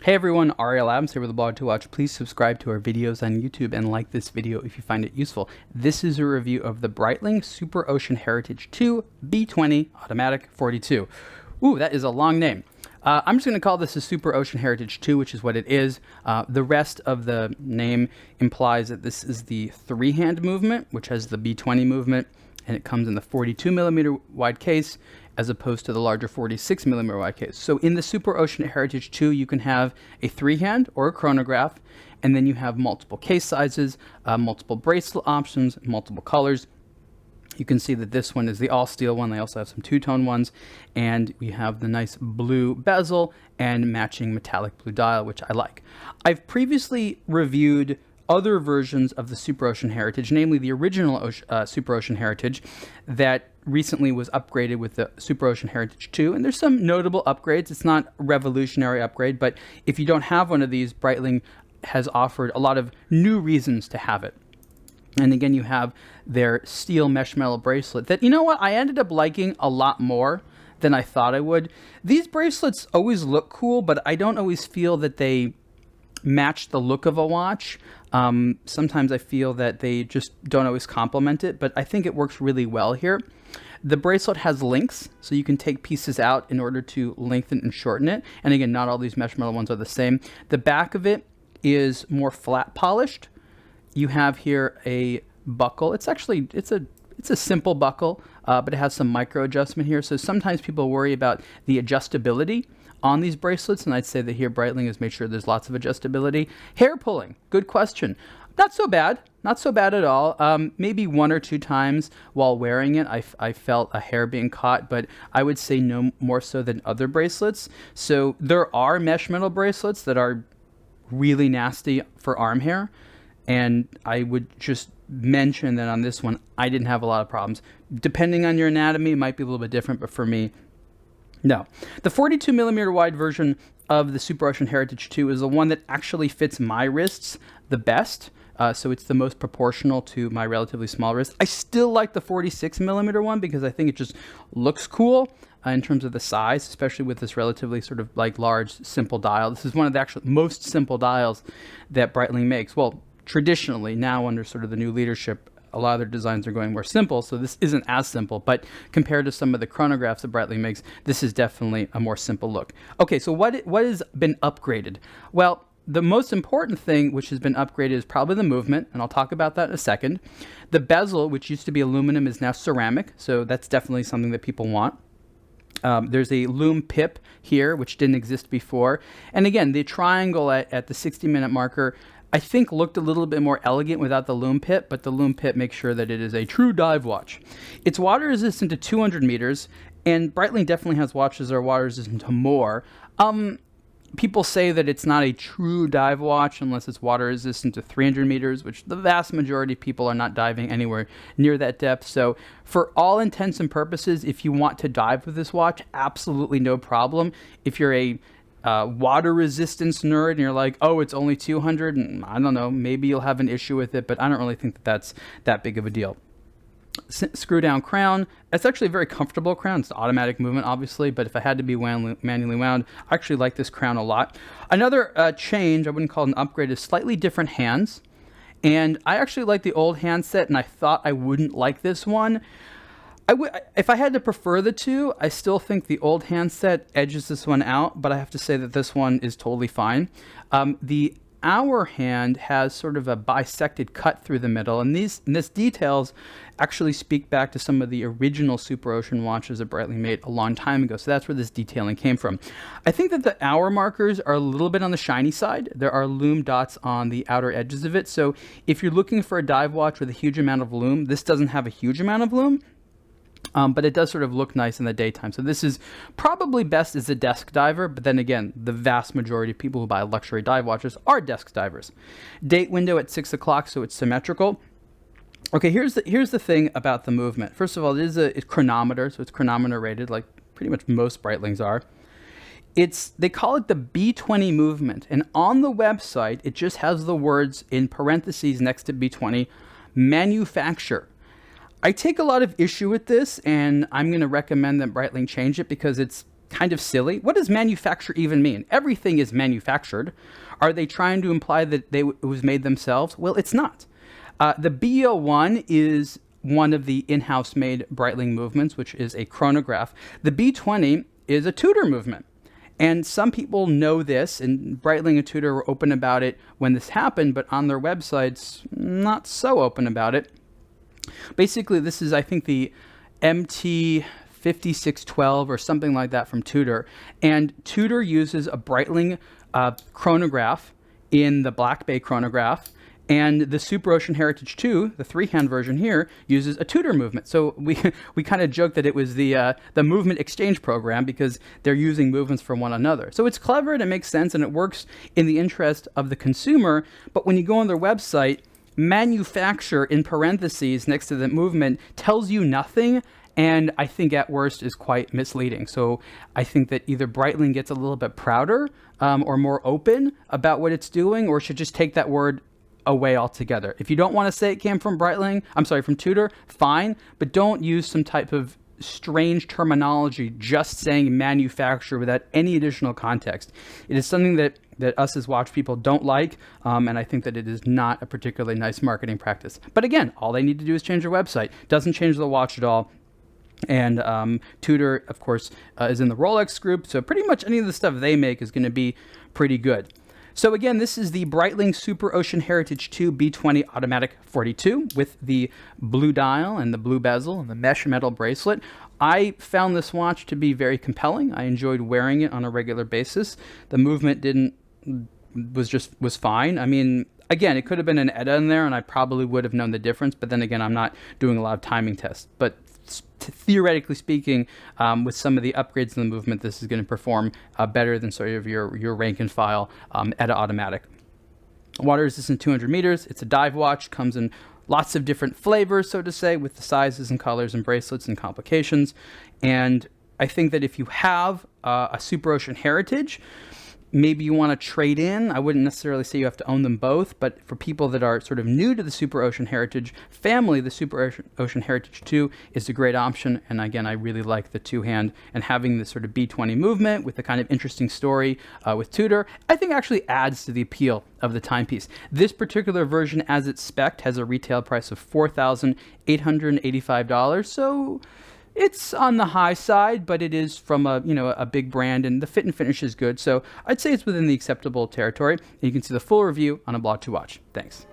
Hey everyone, Ariel Adams here with a blog to watch. Please subscribe to our videos on YouTube and like this video if you find it useful. This is a review of the Breitling Super Ocean Heritage 2 B20 Automatic 42. Ooh, that is a long name. I'm just going to call this a Super Ocean Heritage 2, which is what it is. The rest of the name implies that this is the three-hand movement, which has the B20 movement, and it comes in the 42 millimeter wide case as opposed to the larger 46 millimeter wide case. So in the Super Ocean Heritage 2, you can have a three-hand or a chronograph, and then you have multiple case sizes, multiple bracelet options, multiple colors. You can see that this one is the all-steel one. They also have some two-tone ones, and we have the nice blue bezel and matching metallic blue dial, which I like. I've previously reviewed other versions of the Super Ocean Heritage, namely the original Super Ocean Heritage that recently was upgraded with the Super Ocean Heritage 2, and there's some notable upgrades. It's not a revolutionary upgrade, but if you don't have one of these, Breitling has offered a lot of new reasons to have it. And again, you have their steel mesh metal bracelet that, you know what, I ended up liking a lot more than I thought I would. These bracelets always look cool, but I don't always feel that they match the look of a watch. Sometimes I feel that they just don't always complement it, but I think it works really well here. The bracelet has links, so you can take pieces out in order to lengthen and shorten it. And again, not all these mesh metal ones are the same. The back of it is more flat polished. You have here a buckle. It's a simple buckle, but it has some micro adjustment here. So sometimes people worry about the adjustability on these bracelets, and I'd say that here Breitling has made sure there's lots of adjustability. Hair pulling, good question. Not so bad at all. Maybe one or two times while wearing it, I felt a hair being caught, but I would say no more so than other bracelets. So there are mesh metal bracelets that are really nasty for arm hair, and I would just mention that on this one, I didn't have a lot of problems. Depending on your anatomy, it might be a little bit different, but for me, no. The 42 millimeter wide version of the Super Ocean Heritage 2 is the one that actually fits my wrists the best. So it's the most proportional to my relatively small wrist. I still like the 46 millimeter one because I think it just looks cool in terms of the size, especially with this relatively sort of like large, simple dial. This is one of the actual most simple dials that Breitling makes. Well, traditionally, now under sort of the new leadership, a lot of their designs are going more simple, so this isn't as simple, but compared to some of the chronographs that Breitling makes, this is definitely a more simple look. Okay, so what has been upgraded? Well, the most important thing which has been upgraded is probably the movement, and I'll talk about that in a second. The bezel, which used to be aluminum, is now ceramic, so that's definitely something that people want. There's a lume pip here, which didn't exist before. And again, the triangle at the 60-minute marker, I think, looked a little bit more elegant without the lume pip, but the lume pip makes sure that it is a true dive watch. It's water resistant to 200 meters, and Breitling definitely has watches that are water resistant to more. People say that it's not a true dive watch unless it's water resistant to 300 meters, which the vast majority of people are not diving anywhere near that depth. So for all intents and purposes, if you want to dive with this watch, absolutely no problem. If you're a water resistance nerd and you're like, oh, it's only 200, and I don't know, maybe you'll have an issue with it, but I don't really think that that's that big of a deal. Screw down crown. It's actually a very comfortable crown. It's automatic movement, obviously, but if I had to be manually wound, I actually like this crown a lot. Another change, I wouldn't call it an upgrade, is slightly different hands. And I actually like the old handset, and I thought I wouldn't like this one. If I had to prefer the two, I still think the old handset edges this one out, but I have to say that this one is totally fine. The hour hand has sort of a bisected cut through the middle, and this details actually speak back to some of the original Super Ocean watches that Breitling made a long time ago, so that's where this detailing came from. I think that the hour markers are a little bit on the shiny side. There are lume dots on the outer edges of it, so if you're looking for a dive watch with a huge amount of lume, this doesn't have a huge amount of lume. But it does sort of look nice in the daytime. So this is probably best as a desk diver, but then again, the vast majority of people who buy luxury dive watches are desk divers. Date window at 6 o'clock, so it's symmetrical. Okay, here's the thing about the movement. First of all, it is a chronometer, so it's chronometer rated, like pretty much most Breitlings are. They call it the B20 movement, and on the website, it just has the words in parentheses next to B20, manufacture. I take a lot of issue with this, and I'm going to recommend that Breitling change it because it's kind of silly. What does manufacture even mean? Everything is manufactured. Are they trying to imply that it was made themselves? Well, it's not. The BO1 is one of the in-house made Breitling movements, which is a chronograph. The B20 is a Tudor movement. And some people know this, and Breitling and Tudor were open about it when this happened, but on their websites, not so open about it. Basically, this is, I think, the MT5612 or something like that from Tudor. And Tudor uses a Breitling chronograph in the Black Bay chronograph. And the Super Ocean Heritage 2, the three-hand version here, uses a Tudor movement. So we kind of joke that it was the movement exchange program because they're using movements from one another. So it's clever and it makes sense and it works in the interest of the consumer. But when you go on their website, manufacture in parentheses next to the movement tells you nothing, and I think at worst is quite misleading. So I think that either Breitling gets a little bit prouder or more open about what it's doing, or should just take that word away altogether. If you don't want to say it came from from Tudor, fine, but don't use some type of strange terminology just saying manufacture without any additional context. It is something that us as watch people don't like, and I think that it is not a particularly nice marketing practice. But again, all they need to do is change their website. Doesn't change the watch at all. And Tudor, of course, is in the Rolex group, so pretty much any of the stuff they make is going to be pretty good. So again, this is the Breitling Super Ocean Heritage 2 B20 Automatic 42 with the blue dial and the blue bezel and the mesh metal bracelet. I found this watch to be very compelling. I enjoyed wearing it on a regular basis. The movement was fine. I mean, again, it could have been an ETA in there and I probably would have known the difference, but then again, I'm not doing a lot of timing tests. But theoretically speaking, with some of the upgrades in the movement, this is going to perform better than sort of your rank and file ETA automatic. Water resistant 200 meters. It's a dive watch, comes in lots of different flavors, so to say, with the sizes and colors and bracelets and complications. And I think that if you have a Super Ocean Heritage, maybe you want to trade in. I wouldn't necessarily say you have to own them both, but for people that are sort of new to the Super Ocean Heritage family, the Super Ocean Heritage 2 is a great option. And again, I really like the two-hand, and having this sort of B20 movement with the kind of interesting story with Tudor, I think actually adds to the appeal of the timepiece. This particular version, as it's spec'd, has a retail price of $4,885. So it's on the high side, but it is from a big brand, and the fit and finish is good. So I'd say it's within the acceptable territory. And you can see the full review on A Blog to Watch. Thanks.